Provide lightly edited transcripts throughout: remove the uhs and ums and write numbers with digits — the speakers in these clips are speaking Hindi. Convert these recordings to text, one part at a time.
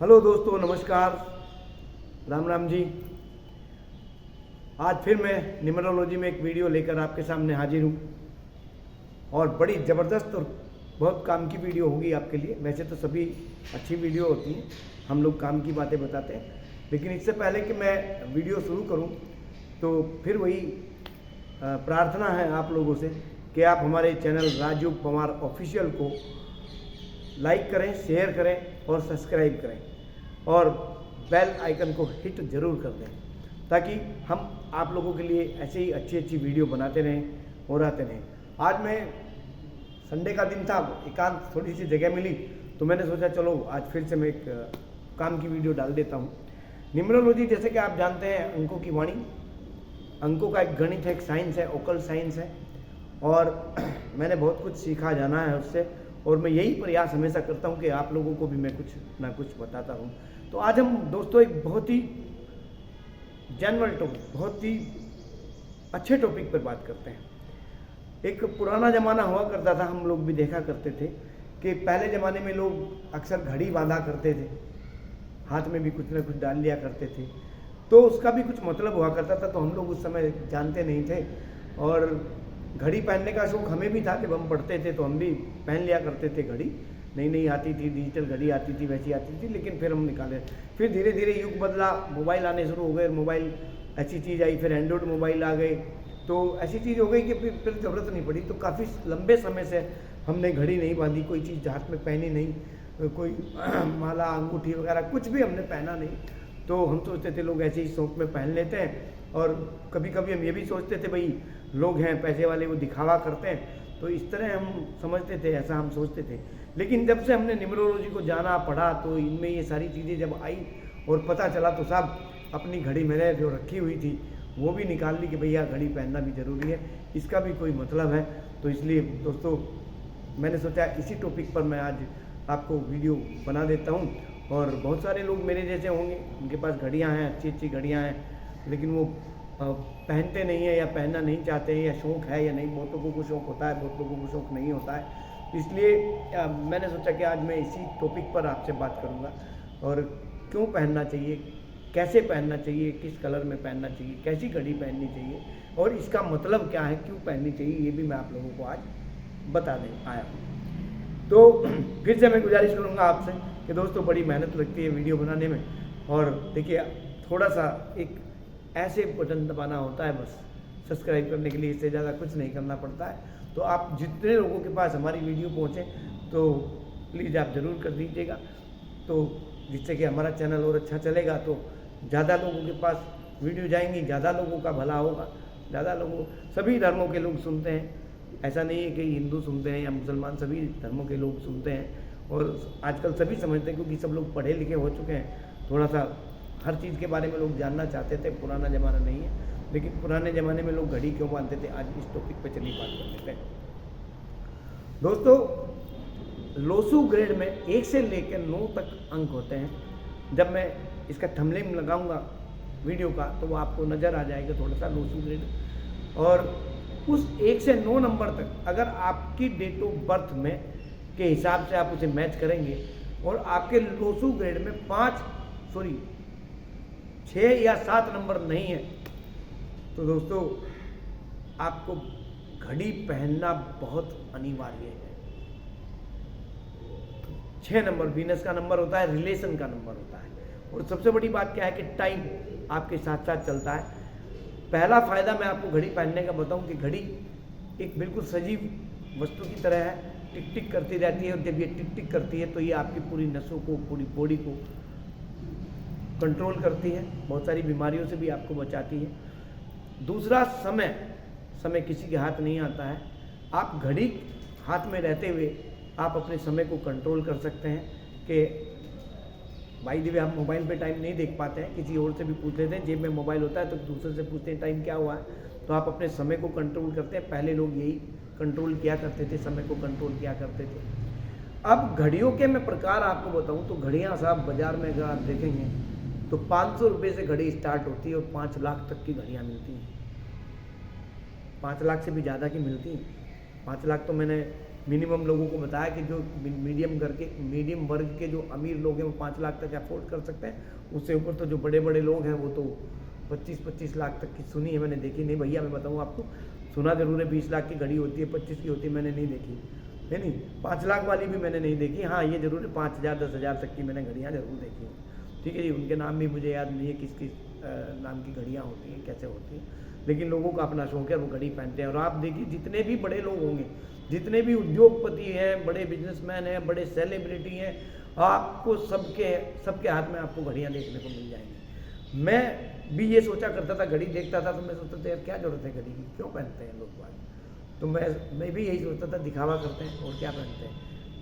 हेलो दोस्तों, नमस्कार, राम राम जी। आज फिर मैं न्यूमरोलॉजी में एक वीडियो लेकर आपके सामने हाजिर हूँ और बड़ी ज़बरदस्त और बहुत काम की वीडियो होगी आपके लिए। वैसे तो सभी अच्छी वीडियो होती हैं, हम लोग काम की बातें बताते हैं, लेकिन इससे पहले कि मैं वीडियो शुरू करूँ तो फिर वही प्रार्थना है आप लोगों से कि आप हमारे चैनल राजू पवार ऑफिशियल को लाइक करें, शेयर करें और सब्सक्राइब करें और बेल आइकन को हिट ज़रूर कर दें ताकि हम आप लोगों के लिए ऐसे ही अच्छी अच्छी वीडियो बनाते रहें और आते रहें। आज मैं संडे का दिन था, एकांत थोड़ी सी जगह मिली तो मैंने सोचा चलो आज फिर से मैं एक काम की वीडियो डाल देता हूँ। न्यूमरोलॉजी जैसे कि आप जानते हैं अंकों की वाणी, अंकों का एक गणित है, एक साइंस है, ओकल साइंस है और मैंने बहुत कुछ सीखा जाना है उससे और मैं यही प्रयास हमेशा करता हूँ कि आप लोगों को भी मैं कुछ ना कुछ बताता हूँ। तो आज हम दोस्तों एक बहुत ही जनरल टॉपिक, बहुत ही अच्छे टॉपिक पर बात करते हैं। एक पुराना ज़माना हुआ करता था, हम लोग भी देखा करते थे कि पहले ज़माने में लोग अक्सर घड़ी बांधा करते थे, हाथ में भी कुछ ना कुछ डाल लिया करते थे, तो उसका भी कुछ मतलब हुआ करता था। तो हम लोग उस समय जानते नहीं थे और घड़ी पहनने का शौक हमें भी था। जब हम पढ़ते थे तो हम भी पहन लिया करते थे घड़ी, नई नई आती थी, डिजिटल घड़ी आती थी, वैसी आती थी, लेकिन फिर हम निकाले। फिर धीरे धीरे युग बदला, मोबाइल आने शुरू हो गए, मोबाइल ऐसी चीज़ आई, फिर एंड्रॉयड मोबाइल आ गए, तो ऐसी चीज़ हो गई कि फिर ज़रूरत नहीं पड़ी। तो काफ़ी लंबे समय से हमने घड़ी नहीं बांधी, कोई चीज़ हाथ में पहनी नहीं, कोई माला, अंगूठी वगैरह कुछ भी हमने पहना नहीं। तो हम सोचते थे लोग ऐसे ही शौक में पहन लेते हैं और कभी कभी हम ये भी सोचते थे भाई लोग हैं पैसे वाले, वो दिखावा करते हैं, तो इस तरह हम समझते थे, ऐसा हम सोचते थे। लेकिन जब से हमने न्यूमरोलॉजी को जाना, पढ़ा, तो इनमें ये सारी चीज़ें जब आई और पता चला तो साहब अपनी घड़ी मैंने जो रखी हुई थी वो भी निकाल ली कि भैया घड़ी पहनना भी ज़रूरी है, इसका भी कोई मतलब है। तो इसलिए दोस्तों मैंने सोचा इसी टॉपिक पर मैं आज आपको वीडियो बना देता हूँ। और बहुत सारे लोग मेरे जैसे होंगे, उनके पास घड़ियाँ हैं, अच्छी अच्छी घड़ियाँ हैं, लेकिन वो पहनते नहीं है या पहनना नहीं चाहते हैं, या शौक़ है या नहीं। बहुत लोगों को शौक़ होता है, बहुत लोगों को शौक़ नहीं होता है। इसलिए मैंने सोचा कि आज मैं इसी टॉपिक पर आपसे बात करूँगा और क्यों पहनना चाहिए, कैसे पहनना चाहिए, किस कलर में पहनना चाहिए, कैसी घड़ी पहननी चाहिए और इसका मतलब क्या है, क्यों पहननी चाहिए, ये भी मैं आप लोगों को आज बता दें आया हूँ। तो फिर से मैं गुजारिश करूँगा आपसे कि दोस्तों बड़ी मेहनत लगती है वीडियो बनाने में और देखिए थोड़ा सा एक ऐसे बटन दबाना होता है बस सब्सक्राइब करने के लिए, इससे ज़्यादा कुछ नहीं करना पड़ता है। तो आप जितने लोगों के पास हमारी वीडियो पहुँचे तो प्लीज़ आप ज़रूर कर दीजिएगा, तो जिससे कि हमारा चैनल और अच्छा चलेगा, तो ज़्यादा लोगों के पास वीडियो जाएंगी, ज़्यादा लोगों का भला होगा, ज़्यादा लोगों, सभी धर्मों के लोग सुनते हैं। ऐसा नहीं है कि हिंदू सुनते हैं या मुसलमान, सभी धर्मों के लोग सुनते हैं और आजकल सभी समझते हैं क्योंकि सब लोग पढ़े लिखे हो चुके हैं। थोड़ा सा हर चीज़ के बारे में लोग जानना चाहते थे, पुराना ज़माना नहीं है, लेकिन पुराने ज़माने में लोग घड़ी क्यों बांधते थे, आज इस टॉपिक पे चलिए बात कर लेते हैं। दोस्तों लोसू ग्रेड में 1 से लेकर 9 तक अंक होते हैं। जब मैं इसका थंबनेल लगाऊंगा वीडियो का तो वो आपको नज़र आ जाएगा थोड़ा सा लोसू ग्रेड। और उस 1 से 9 नंबर तक अगर आपकी डेट ऑफ बर्थ में के हिसाब से आप उसे मैच करेंगे और आपके लोसू ग्रेड में 6 या 7 नंबर नहीं है, तो दोस्तों आपको घड़ी पहनना बहुत अनिवार्य है। 6 नंबर वीनस का नंबर होता है, रिलेशन का नंबर होता है और सबसे बड़ी बात क्या है कि टाइम आपके साथ साथ चलता है। पहला फ़ायदा मैं आपको घड़ी पहनने का बताऊं कि घड़ी एक बिल्कुल सजीव वस्तु की तरह है, टिक टिक करती रहती है और जब ये टिक टिक करती है तो ये आपकी पूरी नसों को, पूरी बॉडी को कंट्रोल करती है, बहुत सारी बीमारियों से भी आपको बचाती है। दूसरा समय किसी के हाथ नहीं आता है। आप घड़ी हाथ में रहते हुए आप अपने समय को कंट्रोल कर सकते हैं कि भाई दी आप मोबाइल पे टाइम नहीं देख पाते हैं, किसी और से भी पूछ लेते हैं, जेब में मोबाइल होता है तो दूसरे से पूछते हैं टाइम क्या हुआ है, तो आप अपने समय को कंट्रोल करते हैं। पहले लोग यही कंट्रोल किया करते थे, समय को कंट्रोल किया करते थे। अब घड़ियों के मैं प्रकार आपको बताऊं तो घड़ियां साहब बाज़ार में अगर आप देखेंगे तो 500 रुपये से घड़ी स्टार्ट होती है और 5 लाख तक की घड़ियाँ मिलती हैं, 5 लाख से भी ज़्यादा की मिलती हैं। 5 लाख तो मैंने मिनिमम लोगों को बताया कि जो मीडियम वर्ग के जो अमीर लोग हैं वो 5 लाख तक अफोर्ड कर सकते हैं। उससे ऊपर तो जो बड़े बड़े लोग हैं वो तो 25-25 लाख तक की सुनी है, मैंने देखी नहीं भैया। मैं बताऊँ आपको, सुना जरूर है 20 लाख की घड़ी होती है, 25 की होती है, मैंने नहीं देखी है नहीं। 5 लाख वाली भी मैंने नहीं देखी। हाँ ये जरूर है 5,000 10,000 तक की मैंने घड़ियाँ जरूर देखी हैं। ठीक है जी, उनके नाम भी मुझे याद नहीं है किस किस नाम की घड़ियाँ होती हैं, कैसे होती हैं, लेकिन लोगों का अपना शौक है, वो घड़ी पहनते हैं। और आप देखिए जितने भी बड़े लोग होंगे, जितने भी उद्योगपति हैं, बड़े बिजनेसमैन हैं, बड़े सेलिब्रिटी हैं, आपको सबके हाथ में आपको घड़ियाँ देखने को मिल जाएंगी। मैं भी ये सोचा करता था, घड़ी देखता था तो मैं सोचता था यार क्या जरूरत है घड़ी की, क्यों पहनते हैं लोग बात। तो मैं भी यही सोचता था, दिखावा करते हैं और क्या पहनते हैं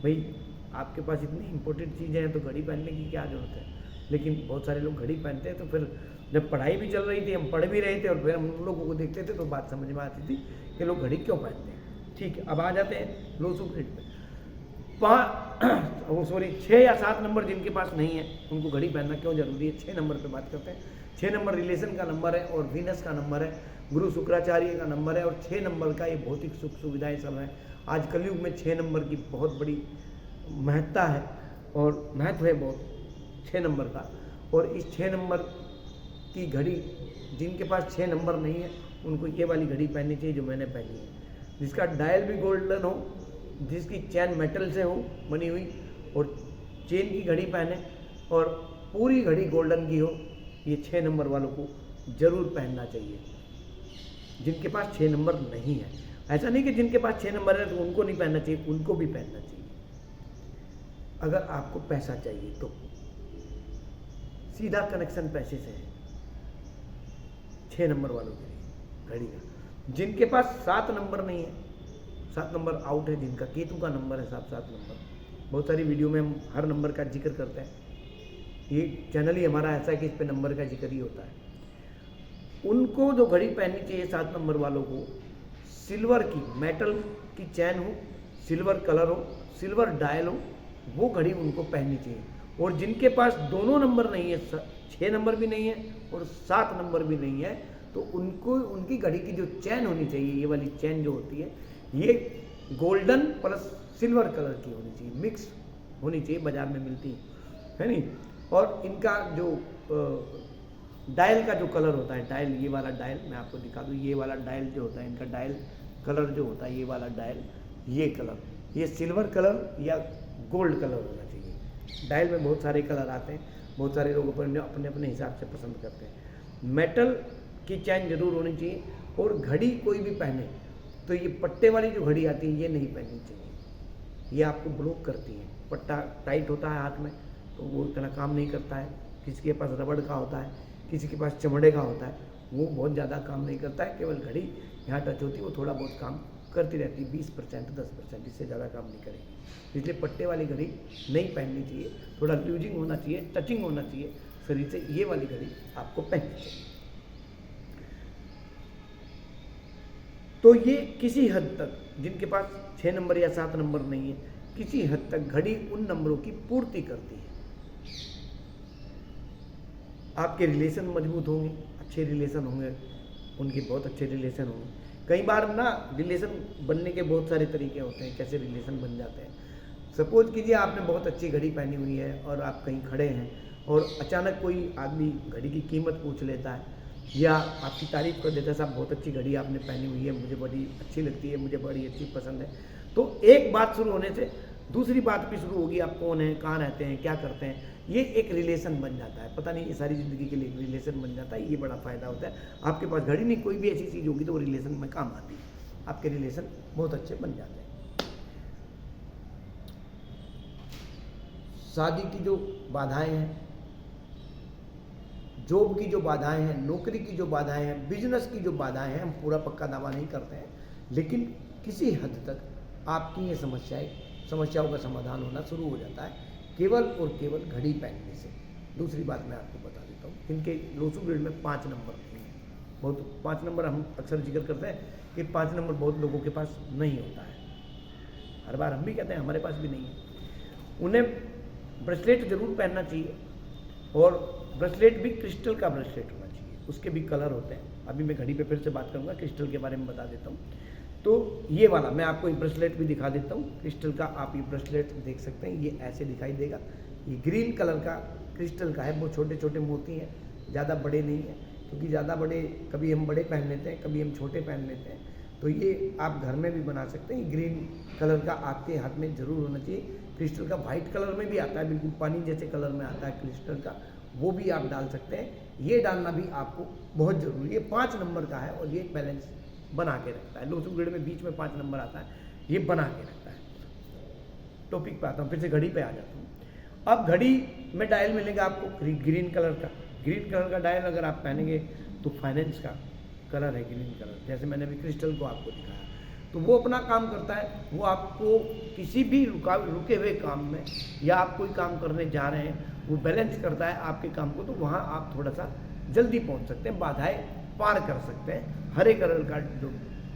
भाई। आपके पास इतनी इंपॉर्टेंट चीज़ें हैं तो घड़ी पहनने की क्या जरूरत है। लेकिन बहुत सारे लोग घड़ी पहनते हैं। तो फिर जब पढ़ाई भी चल रही थी, हम पढ़ भी रहे थे और फिर हम उन लोगों को देखते थे तो बात समझ में आती थी कि लोग घड़ी क्यों पहनते हैं। ठीक है, अब आ जाते हैं लो सुप्रीट पे। 6 या 7 नंबर जिनके पास नहीं है उनको घड़ी पहनना क्यों जरूरी है। 6 नंबर पे बात करते हैं। 6 नंबर रिलेशन का नंबर है और वीनस का नंबर है, गुरु शुक्राचार्य का नंबर है और 6 नंबर का ये भौतिक सुख सुविधाएं सब है। आज कलयुग में 6 नंबर की बहुत बड़ी महत्ता है और महत्व है बहुत 6 नंबर का। और इस 6 नंबर की घड़ी जिनके पास 6 नंबर नहीं है उनको ये वाली घड़ी पहननी चाहिए जो मैंने पहनी है, जिसका डायल भी गोल्डन हो, जिसकी चैन मेटल से हो बनी हुई और चेन की घड़ी पहने और पूरी घड़ी गोल्डन की हो। ये 6 नंबर वालों को जरूर पहनना चाहिए जिनके पास 6 नंबर नहीं है। ऐसा नहीं कि जिनके पास 6 नंबर है तो उनको नहीं पहनना चाहिए, उनको भी पहनना चाहिए। अगर आपको पैसा चाहिए तो सीधा कनेक्शन पैसे से है 6 नंबर वालों के लिए घड़ी का। जिनके पास 7 नंबर नहीं है, 7 नंबर आउट है, जिनका केतु का नंबर है 7 नंबर, बहुत सारी वीडियो में हम हर नंबर का जिक्र करते हैं। ये चैनल ही हमारा ऐसा है कि इस पे नंबर का जिक्र ही होता है। उनको जो घड़ी पहननी चाहिए 7 नंबर वालों को, सिल्वर की मेटल की चैन हो, सिल्वर कलर हो, सिल्वर डायल हो, वो घड़ी उनको पहननी चाहिए। और जिनके पास दोनों नंबर नहीं है, 6 नंबर भी नहीं है और 7 नंबर भी नहीं है, तो उनको उनकी घड़ी की जो चैन होनी चाहिए, ये वाली चैन जो होती है, ये गोल्डन प्लस सिल्वर कलर की होनी चाहिए, मिक्स होनी चाहिए, बाजार में मिलती है नहीं। और इनका जो डायल का जो कलर होता है, डायल, ये वाला डायल मैं आपको दिखा दूँ, ये वाला डायल जो होता है, इनका डायल कलर जो होता है, ये वाला डायल, ये कलर, ये सिल्वर कलर या गोल्ड कलर होना चाहिए। डायल में बहुत सारे कलर आते हैं, बहुत सारे लोग अपने अपने हिसाब से पसंद करते हैं। मेटल की चैन जरूर होनी चाहिए। और घड़ी कोई भी पहने तो ये पट्टे वाली जो घड़ी आती है ये नहीं पहननी चाहिए, ये आपको ब्लॉक करती है। पट्टा टाइट होता है हाथ में तो वो इतना काम नहीं करता है। किसी के पास रबड़ का होता है, किसी के पास चमड़े का होता है, वो बहुत ज़्यादा काम नहीं करता है। केवल घड़ी यहाँ टच होती है, वो थोड़ा बहुत काम करती रहती है, 20% 10%, इससे ज़्यादा काम नहीं करेगी। इसलिए पट्टे वाली घड़ी नहीं पहननी चाहिए, थोड़ा लूजिंग होना चाहिए, टचिंग होना चाहिए शरीर से, ये वाली घड़ी आपको पहननी चाहिए। तो ये किसी हद तक जिनके पास 6 नंबर या 7 नंबर नहीं है, किसी हद तक घड़ी उन नंबरों की पूर्ति करती है। आपके रिलेशन मजबूत होंगे, अच्छे रिलेशन होंगे, उनके बहुत अच्छे रिलेशन होंगे। कई बार ना रिलेशन बनने के बहुत सारे तरीके होते हैं, कैसे रिलेशन बन जाते हैं। सपोज कीजिए आपने बहुत अच्छी घड़ी पहनी हुई है और आप कहीं खड़े हैं और अचानक कोई आदमी घड़ी की कीमत पूछ लेता है या आपकी तारीफ कर देता है, साहब बहुत अच्छी घड़ी आपने पहनी हुई है, मुझे बड़ी अच्छी लगती है, मुझे बड़ी अच्छी पसंद है। तो एक बात शुरू होने से दूसरी बात भी शुरू होगी, आप कौन हैं, कहाँ रहते हैं, क्या करते हैं, ये एक रिलेशन बन जाता है। पता नहीं ये सारी ज़िंदगी के लिए एक रिलेशन बन जाता है। ये बड़ा फ़ायदा होता है। आपके पास घड़ी नहीं, कोई भी ऐसी चीज़ होगी तो वो रिलेशन में काम आती है, आपके रिलेशन बहुत अच्छे बन जाते हैं। शादी की जो बाधाएं हैं, जॉब की जो बाधाएं हैं, नौकरी की जो बाधाएं हैं, बिजनेस की जो बाधाएं हैं, हम पूरा पक्का दावा नहीं करते हैं, लेकिन किसी हद तक आपकी ये समस्याओं का समाधान होना शुरू हो जाता है केवल और केवल घड़ी पहनने से। दूसरी बात मैं आपको बता देता हूँ, इनके लोसू ग्रेड में 5 नंबर नहीं है। बहुत 5 नंबर हम अक्सर जिक्र करते हैं कि 5 नंबर बहुत लोगों के पास नहीं होता है। हर बार हम भी कहते हैं हमारे पास भी नहीं है। उन्हें ब्रेसलेट जरूर पहनना चाहिए और ब्रेसलेट भी क्रिस्टल का ब्रेसलेट होना चाहिए, उसके भी कलर होते हैं। अभी मैं घड़ी पे फिर से बात करूंगा, क्रिस्टल के बारे में बता देता हूँ। तो ये वाला मैं आपको ये ब्रेसलेट भी दिखा देता हूँ क्रिस्टल का। आप ये ब्रेसलेट देख सकते हैं, ये ऐसे दिखाई देगा। ये ग्रीन कलर का क्रिस्टल का है, वो छोटे छोटे मोती हैं, ज़्यादा बड़े नहीं हैं, क्योंकि ज़्यादा बड़े कभी हम बड़े पहन लेते हैं, कभी हम छोटे पहन लेते हैं। तो ये आप घर में भी बना सकते हैं। ग्रीन कलर का आपके हाथ में ज़रूर होना चाहिए। क्रिस्टल का वाइट कलर में भी आता है, बिल्कुल पानी जैसे कलर में आता है क्रिस्टल का, वो भी आप डाल सकते हैं। ये डालना भी आपको बहुत ज़रूरी है। 5 नंबर का है और ये बैलेंस बना के रखता है। लोसू ग्रेड में बीच में 5 नंबर आता है, ये बना के रखता है। टॉपिक पे आता हूँ, फिर से घड़ी पे आ जाता हूँ। अब घड़ी में डायल मिलेगा आपको ग्रीन कलर का। ग्रीन कलर का डायल अगर आप पहनेंगे तो फाइनेंस का कलर है ग्रीन कलर, जैसे मैंने अभी क्रिस्टल को आपको दिखाया। तो वो अपना काम करता है, वो आपको किसी भी रुके हुए काम में या आप कोई काम करने जा रहे हैं, वो बैलेंस करता है आपके काम को। तो वहाँ आप थोड़ा सा जल्दी पहुँच सकते हैं, बाधाएं पार कर सकते हैं। हरे कलर का जो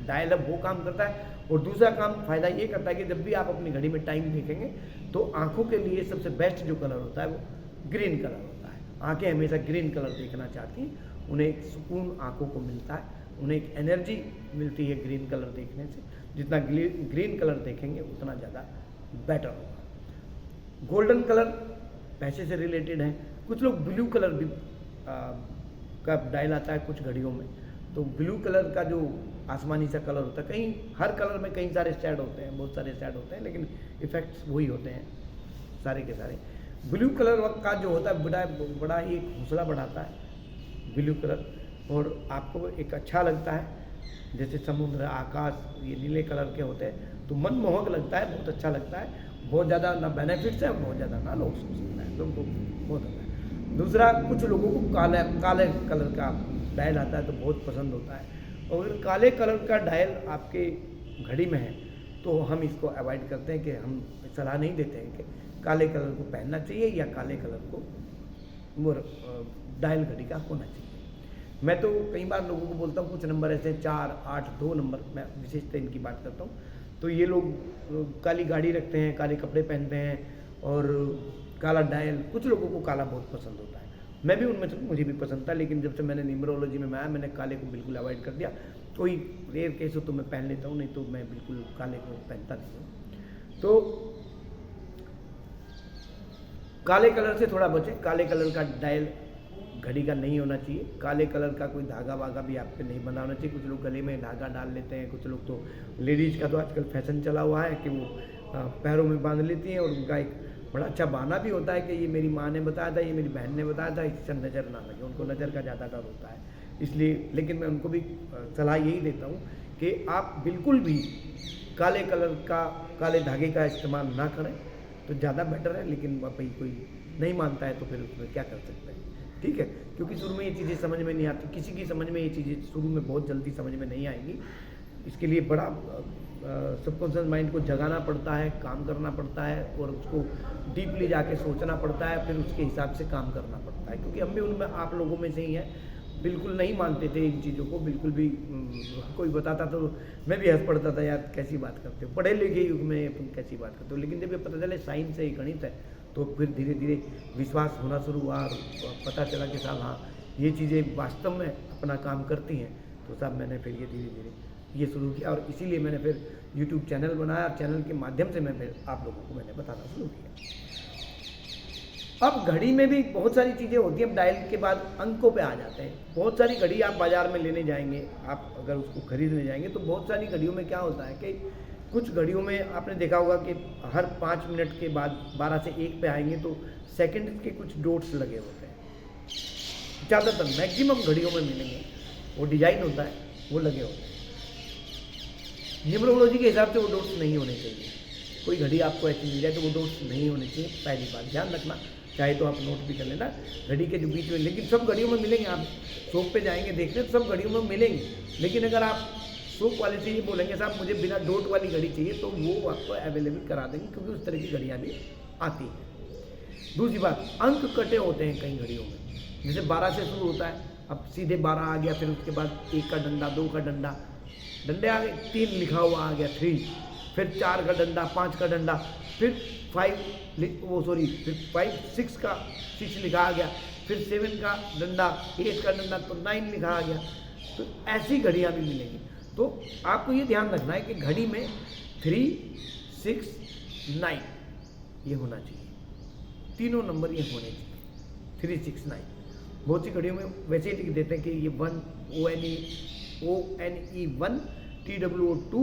डायल है वो काम करता है। और दूसरा काम फ़ायदा ये करता है कि जब भी आप अपनी घड़ी में टाइम देखेंगे तो आँखों के लिए सबसे बेस्ट जो कलर होता है वो ग्रीन कलर होता है। आँखें हमेशा ग्रीन कलर देखना चाहती हैं, उन्हें एक सुकून आँखों को मिलता है, उन्हें एक एनर्जी मिलती है ग्रीन कलर देखने से। जितना ग्रीन कलर देखेंगे उतना ज़्यादा बेटर होगा। गोल्डन कलर पैसे से रिलेटेड है। कुछ लोग ब्लू कलर भी का डायल आता है कुछ घड़ियों में। तो ब्लू कलर का जो आसमानी सा कलर होता है, कहीं हर कलर में कई सारे शेड होते हैं, बहुत सारे शेड होते हैं, लेकिन इफेक्ट्स वही होते हैं सारे के सारे। ब्लू कलर का जो होता है बड़ा ही हौसला बढ़ाता है ब्लू कलर, और आपको एक अच्छा लगता है। जैसे समुद्र, आकाश, ये नीले कलर के होते हैं तो मनमोहक लगता है, बहुत अच्छा लगता है। बहुत ज़्यादा ना बेनिफिट्स है, बहुत ज़्यादा ना लॉस हो सकता है, लोगों को बहुत होता है। दूसरा, कुछ लोगों को काले कलर का डायल आता है तो बहुत पसंद होता है। और अगर काले कलर का डायल आपके घड़ी में है तो हम इसको अवॉइड करते हैं कि हम सलाह नहीं देते हैं कि काले कलर को पहनना चाहिए या काले कलर को वो डायल घड़ी का होना चाहिए। मैं तो कई बार लोगों को बोलता हूँ, कुछ नंबर ऐसे 4, 8, 2 नंबर, मैं विशेषता इनकी बात करता हूँ। तो ये लोग काली गाड़ी रखते हैं, काले कपड़े पहनते हैं और काला डायल। कुछ लोगों को काला बहुत पसंद होता है, मैं भी उनमें से, मुझे भी पसंद था, लेकिन जब से मैंने न्यूमरोलॉजी में आया मैंने काले को बिल्कुल अवॉइड कर दिया। कोई रेयर केस हो तो मैं पहन लेता हूँ, नहीं तो मैं बिल्कुल काले को पहनता नहीं हूँ। तो काले कलर से थोड़ा बचें। काले कलर का डायल घड़ी का नहीं होना चाहिए। काले कलर का कोई धागा वागा भी आपके नहीं बनाना चाहिए। कुछ लोग गले में धागा डाल लेते हैं, कुछ लोग तो लेडीज़ का तो आजकल फैशन चला हुआ है कि वो पैरों में बांध लेती हैं, और उनका एक बड़ा अच्छा बहाना भी होता है कि ये मेरी माँ ने बताया था, ये मेरी बहन ने बताया था, इससे नज़र ना लगे। उनको नज़र का ज़्यादा डर होता है, इसलिए। लेकिन मैं उनको भी सलाह यही देता हूँ कि आप बिल्कुल भी काले कलर का, काले धागे का इस्तेमाल ना करें तो ज़्यादा बेटर है। लेकिन भाई कोई नहीं मानता है तो फिर उसमें क्या कर सकते हैं, ठीक है। क्योंकि शुरू में ये चीज़ें समझ में नहीं आती, किसी की समझ में ये चीज़ें शुरू में बहुत जल्दी समझ में नहीं आएंगी। इसके लिए बड़ा सबकॉन्शियस माइंड को जगाना पड़ता है, काम करना पड़ता है, और उसको डीपली जाके सोचना पड़ता है, फिर उसके हिसाब से काम करना पड़ता है। क्योंकि हम भी उनमें, आप लोगों में से ही हैं, बिल्कुल नहीं मानते थे इन चीज़ों को, बिल्कुल भी। कोई बताता तो मैं भी हंस पड़ता था, यार कैसी बात करते हो, पढ़े लिखे युग में तुम कैसी बात करते हो। लेकिन जब ये पता चले साइंस है, गणित है, तो फिर धीरे धीरे विश्वास होना शुरू हुआ, और पता चला कि साहब हाँ ये चीज़ें वास्तव में अपना काम करती हैं। तो साहब मैंने फिर ये धीरे धीरे ये शुरू किया, और इसीलिए मैंने फिर यूट्यूब चैनल बनाया। चैनल के माध्यम से मैं फिर आप लोगों को मैंने बताना शुरू किया। अब घड़ी में भी बहुत सारी चीज़ें होती हैं। अब डायल के बाद अंकों पे आ जाते हैं। बहुत सारी घड़ी आप बाज़ार में लेने जाएंगे, आप अगर उसको खरीदने जाएंगे तो बहुत सारी घड़ियों में क्या होता है कि कुछ घड़ियों में आपने देखा होगा कि हर 5 मिनट के बाद 12 से 1 पे आएंगे तो सेकंड के कुछ डॉट्स लगे होते हैं। ज़्यादातर मैक्सिमम घड़ियों में मिलेंगे, वो डिजाइन होता है, वो लगे होते हैं। न्यूमरोलॉजी के हिसाब से वो डॉट्स नहीं होने चाहिए। कोई घड़ी आपको ऐसी मिल जाए तो वो डॉट्स नहीं होने चाहिए, पहली बात ध्यान रखना। चाहे तो आप नोट भी कर लेना घड़ी के जो बीच में, लेकिन सब घड़ियों में मिलेंगे। आप शॉप पे जाएंगे देखने तो सब घड़ियों में मिलेंगे, लेकिन अगर आप शॉप वाले से ये बोलेंगे साहब मुझे बिना डॉट वाली घड़ी चाहिए, तो वो आपको अवेलेबल करा देंगे, क्योंकि उस तरह की घड़ियाँ भी आती हैं। दूसरी बात, अंक कटे होते हैं कई घड़ियों में। जैसे 12 से शुरू होता है, अब सीधे 12 आ गया, फिर उसके बाद 1 का डंडा, 2 का डंडा, डंडे आ गए, 3 लिखा हुआ आ गया 3, फिर 4 का डंडा, 5 का डंडा, फिर 6 का 6 लिखा आ गया, फिर 7 का डंडा, 8 का डंडा, तो 9 लिखा आ गया। तो ऐसी घड़ियाँ भी मिलेंगी। तो आपको ये ध्यान रखना है कि घड़ी में 3, 6, 9 ये होना चाहिए, तीनों नंबर ये होने चाहिए, 3, 6, 9। बहुत सी घड़ियों में वैसे ही लिख देते हैं कि ये 1 ONE 1 TWO 2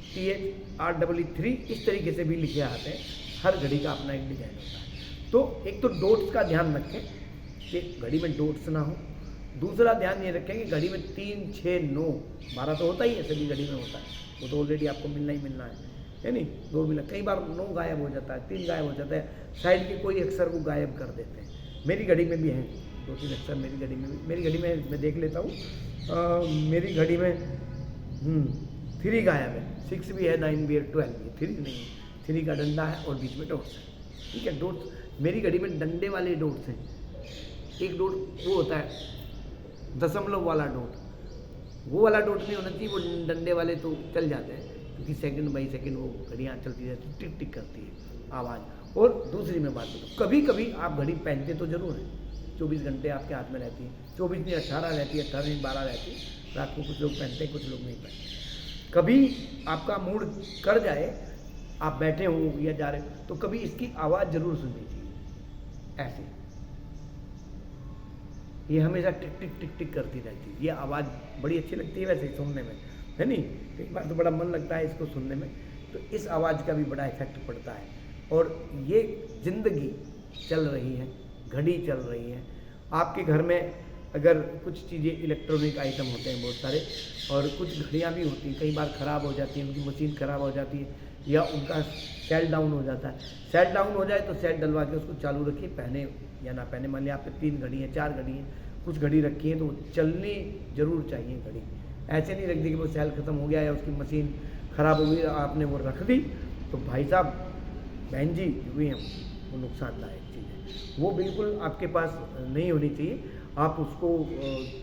THREE 3 इस तरीके से भी लिखे आते हैं। हर घड़ी का अपना एक डिजाइन होता है। तो एक तो डॉट्स का ध्यान रखें कि घड़ी में डॉट्स ना हो। दूसरा ध्यान ये रखें कि घड़ी में 3, 6, 9, 12 तो होता ही है, सभी घड़ी में होता है, वो तो ऑलरेडी आपको मिलना ही मिलना है नहीं? 2 मिलना, कई बार 9 गायब हो जाता है, 3 गायब हो जाता है, साइड के कोई अक्षर वो गायब कर देते हैं। मेरी घड़ी में भी हैं 2-3 अक्षर, मेरी घड़ी में भी, मेरी घड़ी में मैं देख लेता हूँ, मेरी घड़ी में 3 गायब है, 6 भी है, 9 भी है, 12 भी है, 3 नहीं है। 3 का डंडा है और बीच में डॉट्स है, ठीक है? डॉट्स मेरी घड़ी में डंडे वाले डॉट्स हैं। एक डॉट वो होता है दशमलव वाला डॉट, वो वाला डॉट नहीं होना चाहिए, वो डंडे वाले तो चल जाते हैं, क्योंकि सेकंड बाई सेकंड वो घड़ियाँ चलती रहती है, टिक टिक करती है आवाज़। और दूसरी मैं बात करूँ, कभी कभी आप घड़ी पहनते तो जरूर हैं, 24 घंटे आपके हाथ में रहती है, 24 नहीं 18 रहती है, 18 नहीं 12 रहती है, रात को कुछ लोग पहनते हैं, कुछ लोग नहीं पहनते। कभी आपका मूड कर जाए, आप बैठे हो या जा रहे हो, तो कभी इसकी आवाज़ जरूर सुननी चाहिए, ऐसे ये हमेशा टिक टिक टिक टिक करती रहती है। ये आवाज़ बड़ी अच्छी लगती है वैसे सुनने में, है नहीं? कई बार तो बड़ा मन लगता है इसको सुनने में, तो इस आवाज़ का भी बड़ा इफेक्ट पड़ता है। और ये जिंदगी चल रही है, घड़ी चल रही है, आपके घर में अगर कुछ चीज़ें इलेक्ट्रॉनिक आइटम होते हैं बहुत सारे, और कुछ घड़ियाँ भी होती हैं, कई बार ख़राब हो जाती हैं, उनकी मशीन ख़राब हो जाती है या उनका सेल डाउन हो जाता है। सेल डाउन हो जाए तो सेल डलवा के उसको चालू रखिए, पहने या ना पहने। मान लिया आप पे 3 घड़ी है, 4 घड़ी है, कुछ घड़ी रखी है, तो चलनी जरूर चाहिए घड़ी। ऐसे नहीं रख दी कि वो सेल ख़त्म हो गया या उसकी मशीन ख़राब हो गई, आपने वो रख दी, तो भाई साहब बहन जी जो भी हैं वो नुकसानदायक चीज़ है, वो बिल्कुल आपके पास नहीं होनी चाहिए। आप उसको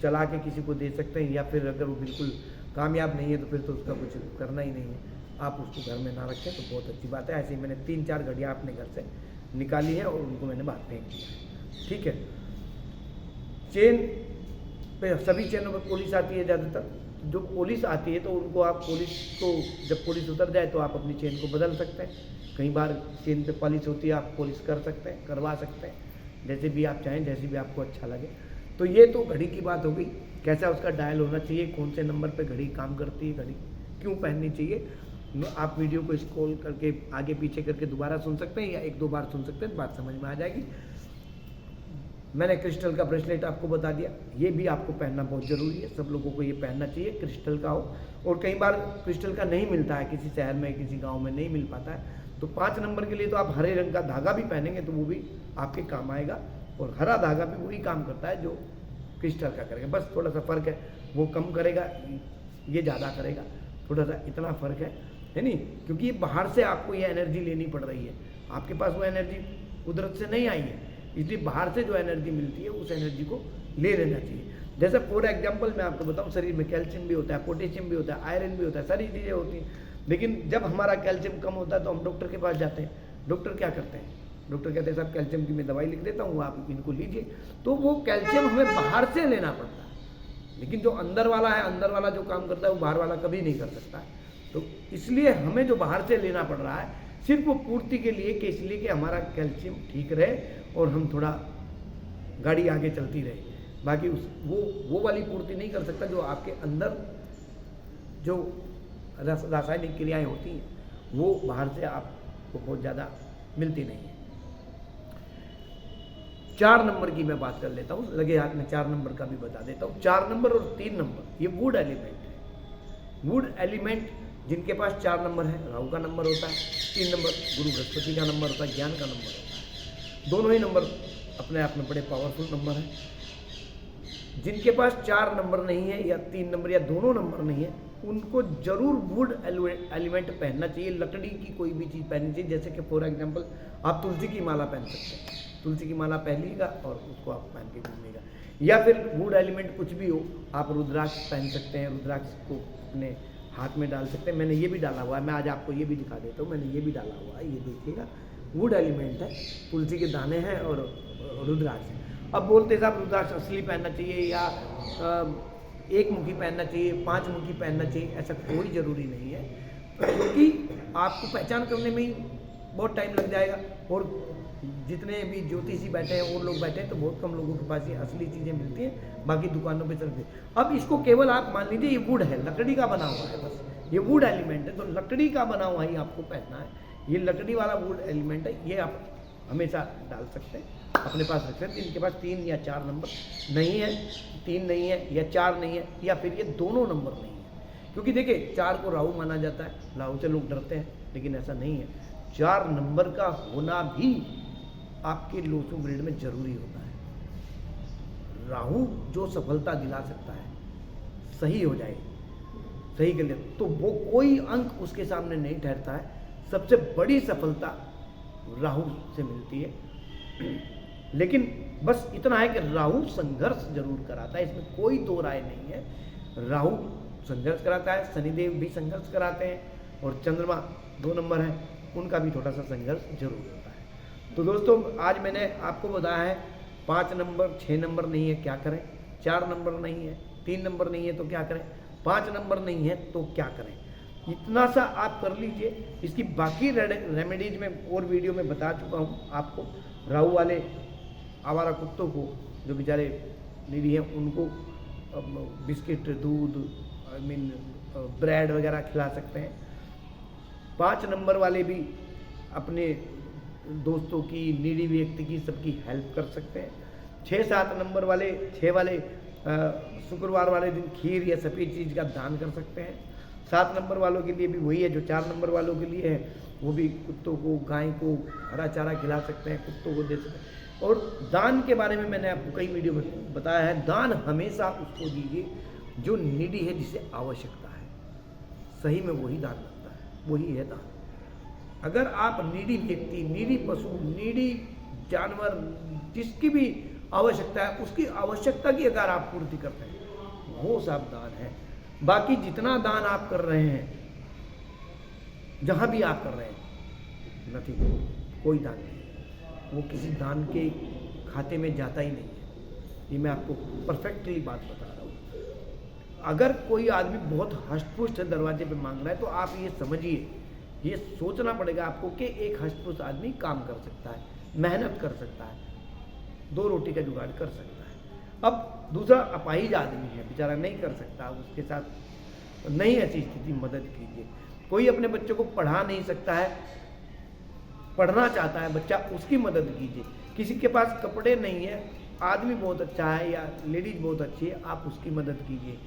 चला के किसी को दे सकते हैं, या फिर अगर वो बिल्कुल कामयाब नहीं है तो फिर तो उसका कुछ करना ही नहीं है, आप उसको घर में ना रखें तो बहुत अच्छी बात है। ऐसे ही मैंने 3-4 घड़ियाँ अपने घर से निकाली है और उनको मैंने बाहर फेंक दिया, ठीक है? चेन पे सभी चेनों पर पॉलिश आती है ज़्यादातर, जो पॉलिश आती है तो उनको आप पॉलिश को जब पॉलिश उतर जाए तो आप अपनी चेन को बदल सकते हैं। कई बार चेन पे पॉलिश होती है, आप पॉलिश कर सकते हैं, करवा सकते हैं, जैसे भी आप चाहें, जैसे भी आपको अच्छा लगे। तो ये तो घड़ी की बात हो गई, कैसा उसका डायल होना चाहिए, कौन से नंबर पे घड़ी काम करती है, घड़ी क्यों पहननी चाहिए। आप वीडियो को स्क्रॉल करके आगे पीछे करके दोबारा सुन सकते हैं या 1-2 बार सुन सकते हैं, बात समझ में आ जाएगी। मैंने क्रिस्टल का ब्रेसलेट आपको बता दिया, ये भी आपको पहनना बहुत ज़रूरी है, सब लोगों को ये पहनना चाहिए, क्रिस्टल का हो। और कई बार क्रिस्टल का नहीं मिलता है, किसी शहर में किसी गांव में नहीं मिल पाता है, तो 5 नंबर के लिए तो आप हरे रंग का धागा भी पहनेंगे तो वो भी आपके काम आएगा, और हरा धागा भी वही काम करता है जो क्रिस्टल का करेगा, बस थोड़ा सा फ़र्क है, वो कम करेगा, ये ज़्यादा करेगा, थोड़ा सा इतना फ़र्क है नहीं? क्योंकि ये बाहर से आपको ये एनर्जी लेनी पड़ रही है, आपके पास वो एनर्जी कुदरत से नहीं आई है, इसलिए बाहर से जो एनर्जी मिलती है उस एनर्जी को ले लेना चाहिए। जैसे फॉर एग्जांपल मैं आपको बताऊं, शरीर में कैल्शियम भी होता है, पोटेशियम भी होता है, आयरन भी होता है, सारी चीज़ें होती हैं, लेकिन जब हमारा कैल्शियम कम होता है तो हम डॉक्टर के पास जाते हैं। डॉक्टर क्या करते हैं? डॉक्टर कहते हैं साहब कैल्शियम की मैं दवाई लिख देता हूँ, आप इनको लीजिए। तो वो कैल्शियम हमें बाहर से लेना पड़ता है, लेकिन जो अंदर वाला है, अंदर वाला जो काम करता है वो बाहर वाला कभी नहीं कर सकता है। तो इसलिए हमें जो बाहर से लेना पड़ रहा है सिर्फ वो पूर्ति के लिए, कि इसलिए कि हमारा कैल्शियम ठीक रहे और हम थोड़ा गाड़ी आगे चलती रहे। बाकी वो वाली पूर्ति नहीं कर सकता जो आपके अंदर जो रासायनिक क्रियाएं होती हैं वो बाहर से आपको बहुत ज़्यादा मिलती नहीं है। 4 नंबर की मैं बात कर लेता हूँ, लगे हाथ में 4 नंबर का भी बता देता हूँ। 4 नंबर और 3 नंबर ये वुड एलिमेंट है। वुड एलिमेंट जिनके पास 4 नंबर है, राहु का नंबर होता है, 3 नंबर गुरु बृहस्पति का नंबर होता है, ज्ञान का नंबर होता है। दोनों ही नंबर अपने आप में बड़े पावरफुल नंबर हैं। जिनके पास 4 नंबर नहीं है या 3 नंबर या दोनों नंबर नहीं है, उनको जरूर वुड एलिमेंट पहनना चाहिए। लकड़ी की कोई भी चीज़ पहननी चाहिए, जैसे कि फॉर एग्जांपल आप तुलसी की माला पहन सकते हैं, तुलसी की माला पहनिएगा और उसको आप पहन के घूमिएगा। या फिर वुड एलिमेंट कुछ भी हो, आप रुद्राक्ष पहन सकते हैं, रुद्राक्ष को अपने हाथ में डाल सकते हैं। मैंने ये भी डाला हुआ है, मैं आज आपको ये भी दिखा देता हूँ, मैंने ये भी डाला हुआ है, ये देखिएगा, वुड एलिमेंट है, तुलसी के दाने हैं और रुद्राक्ष है। अब बोलते साहब रुद्राक्ष असली पहनना चाहिए या 1 मुखी पहनना चाहिए, 5 मुखी पहनना चाहिए, ऐसा कोई ज़रूरी नहीं है, क्योंकि आपको पहचान करने में ही बहुत टाइम लग जाएगा। और जितने भी ज्योतिषी बैठे हैं और लोग बैठे हैं तो बहुत कम लोगों के पास ये असली चीज़ें मिलती हैं, बाकी दुकानों पे चलती है। अब इसको केवल आप मान लीजिए ये वुड है, लकड़ी का बना हुआ है, बस ये वुड एलिमेंट है, तो लकड़ी का बना हुआ ही आपको पहनना है। ये लकड़ी वाला वुड एलिमेंट है, ये आप हमेशा डाल सकते हैं, अपने पास रख सकते हैं। इनके पास 3 या 4 नंबर नहीं है, 3 नहीं है या 4 नहीं है, या फिर ये दोनों नंबर नहीं है। क्योंकि देखिए 4 को राहु माना जाता है, राहु से लोग डरते हैं, लेकिन ऐसा नहीं है। 4 नंबर का होना भी आपके लोसो ग्रेड में जरूरी होता है। राहु जो सफलता दिला सकता है, सही हो जाए, सही कर ले, तो वो कोई अंक उसके सामने नहीं ठहरता है। सबसे बड़ी सफलता राहु से मिलती है। लेकिन बस इतना है कि राहु संघर्ष जरूर कराता है, इसमें कोई दो राय नहीं है। राहु संघर्ष कराता है, शनिदेव भी संघर्ष कराते हैं, और चंद्रमा 2 नंबर है, उनका भी थोड़ा सा संघर्ष जरूर होता है। तो दोस्तों आज मैंने आपको बताया है 5 नंबर 6 नंबर नहीं है क्या करें, 4 नंबर नहीं है, 3 नंबर नहीं है तो क्या करें, 5 नंबर नहीं है तो क्या करें। इतना सा आप कर लीजिए। इसकी बाकी रेमेडीज में और वीडियो में बता चुका हूँ आपको। राहु वाले आवारा कुत्तों को, जो बेचारे नीडी हैं, उनको बिस्किट, दूध, ब्रेड वगैरह खिला सकते हैं। 5 नंबर वाले भी अपने दोस्तों की, नीडी व्यक्ति की, सबकी हेल्प कर सकते हैं। 6-7 नंबर वाले, 6 वाले शुक्रवार वाले दिन खीर या सफ़ेद चीज़ का दान कर सकते हैं। 7 नंबर वालों के लिए भी वही है जो 4 नंबर वालों के लिए है, वो भी कुत्तों को, गाय को हरा चारा खिला सकते हैं, कुत्तों को दे सकते हैं। और दान के बारे में मैंने आपको कई वीडियो में बताया है, दान हमेशा उसको दीजिए जो नीडी है, जिसे आवश्यकता है। सही में वही दान लगता है, वही है दान। अगर आप नीडी व्यक्ति, नीडी पशु, नीडी जानवर, जिसकी भी आवश्यकता है, उसकी आवश्यकता की अगर आप पूर्ति करते हैं, वो सब दान है। बाकी जितना दान आप कर रहे हैं, जहाँ भी आप कर रहे हैं, नथिंग, कोई दान नहीं, वो किसी दान के खाते में जाता ही नहीं है। ये मैं आपको परफेक्टली बात बता रहा हूँ। अगर कोई आदमी बहुत हष्टपुष्ट दरवाजे पे मांग रहा है, तो आप ये समझिए, ये सोचना पड़ेगा आपको कि एक हष्टपुष्ट आदमी काम कर सकता है, मेहनत कर सकता है, 2 रोटी का जुगाड़ कर सकता है। अब दूसरा अपाहिज आदमी है, बेचारा नहीं कर सकता, उसके साथ नहीं ऐसी स्थिति, मदद कीजिए। कोई अपने बच्चों को पढ़ा नहीं सकता है, पढ़ना चाहता है बच्चा, उसकी मदद कीजिए। किसी के पास कपड़े नहीं है, आदमी बहुत अच्छा है या लेडीज बहुत अच्छी है, आप उसकी मदद कीजिए।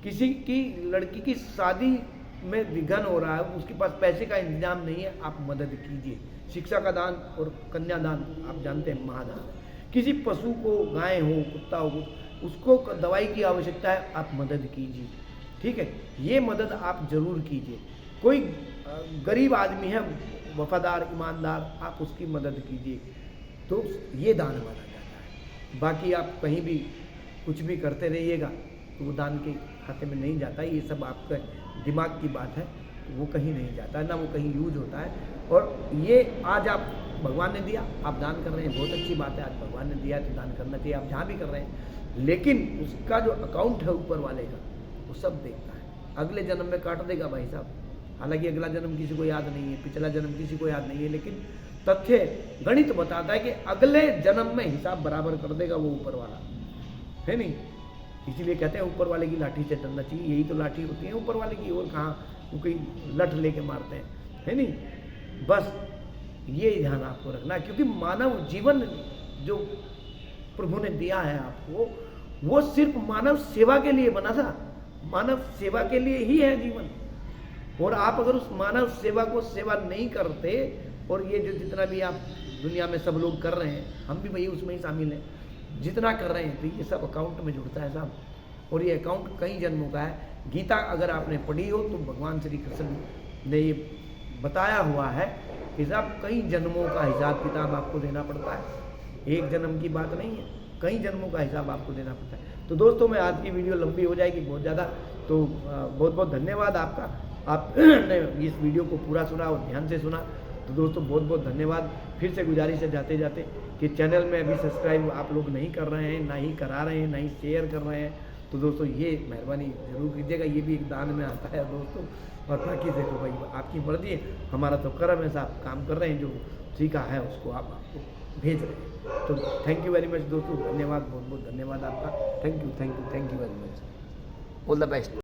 किसी की लड़की की शादी में विघ्न हो रहा है, उसके पास पैसे का इंतजाम नहीं है, आप मदद कीजिए। शिक्षा का दान और कन्यादान आप जानते हैं महादान है। किसी पशु को, गाय हो, कुत्ता हो, उसको दवाई की आवश्यकता है, आप मदद कीजिए। ठीक है, ये मदद आप जरूर कीजिए। कोई गरीब आदमी है, वफादार, ईमानदार, आप उसकी मदद कीजिए, तो ये दान माना जाता है। बाकी आप कहीं भी कुछ भी करते रहिएगा तो वो दान के खाते में नहीं जाता है। ये सब आपका दिमाग की बात है, वो कहीं नहीं जाता है, ना वो कहीं यूज होता है। और ये आज आप भगवान ने दिया, आप दान कर रहे हैं, बहुत अच्छी बात है। आज भगवान ने दिया तो दान करना चाहिए, आप जहाँ भी कर रहे हैं। लेकिन उसका जो अकाउंट है ऊपर वाले का, वो सब देखता है। अगले जन्म में काट देगा भाई साहब। हालांकि अगला जन्म किसी को याद नहीं है, पिछला जन्म किसी को याद नहीं है, लेकिन तथ्य गणित बताता है कि अगले जन्म में हिसाब बराबर कर देगा वो ऊपर वाला, है नहीं। इसीलिए कहते हैं ऊपर वाले की लाठी से डरना चाहिए। यही तो लाठी होती है ऊपर वाले की, और कहाँ वो कोई लठ लेके मारते हैं, है नहीं। बस ये ध्यान आपको रखना, क्योंकि मानव जीवन जो प्रभु ने दिया है आपको, वो सिर्फ मानव सेवा के लिए बना था, मानव सेवा के लिए ही है जीवन। और आप अगर उस मानव सेवा को सेवा नहीं करते, और ये जो जितना भी आप दुनिया में सब लोग कर रहे हैं, हम भी वही उसमें ही शामिल हैं, जितना कर रहे हैं, तो ये सब अकाउंट में जुड़ता है साहब। और ये अकाउंट कई जन्मों का है। गीता अगर आपने पढ़ी हो तो भगवान श्री कृष्ण ने ये बताया हुआ है कि साहब कई जन्मों का हिसाब किताब आपको देना पड़ता है। एक जन्म की बात नहीं है, कई जन्मों का हिसाब आपको देना पड़ता है। तो दोस्तों, मैं आज की वीडियो लंबी हो जाएगी बहुत ज़्यादा, तो बहुत बहुत धन्यवाद आपका। आपने इस वीडियो को पूरा सुना और ध्यान से सुना, तो दोस्तों बहुत बहुत धन्यवाद। फिर से गुजारिश है जाते जाते कि चैनल में अभी सब्सक्राइब आप लोग नहीं कर रहे हैं, ना ही करा रहे हैं, ना ही शेयर कर रहे हैं, तो दोस्तों ये मेहरबानी ज़रूर कीजिएगा, ये भी एक दान में आता है दोस्तों। और बाकी देखो भाई आपकी मर्जी है, हमारा तो कर्म है साहब, काम कर रहे हैं, जो सीखा है उसको आप आपको भेज रहे हैं। तो थैंक यू वेरी मच दोस्तों, धन्यवाद, बहुत बहुत धन्यवाद आपका। Thank you very much, all the best.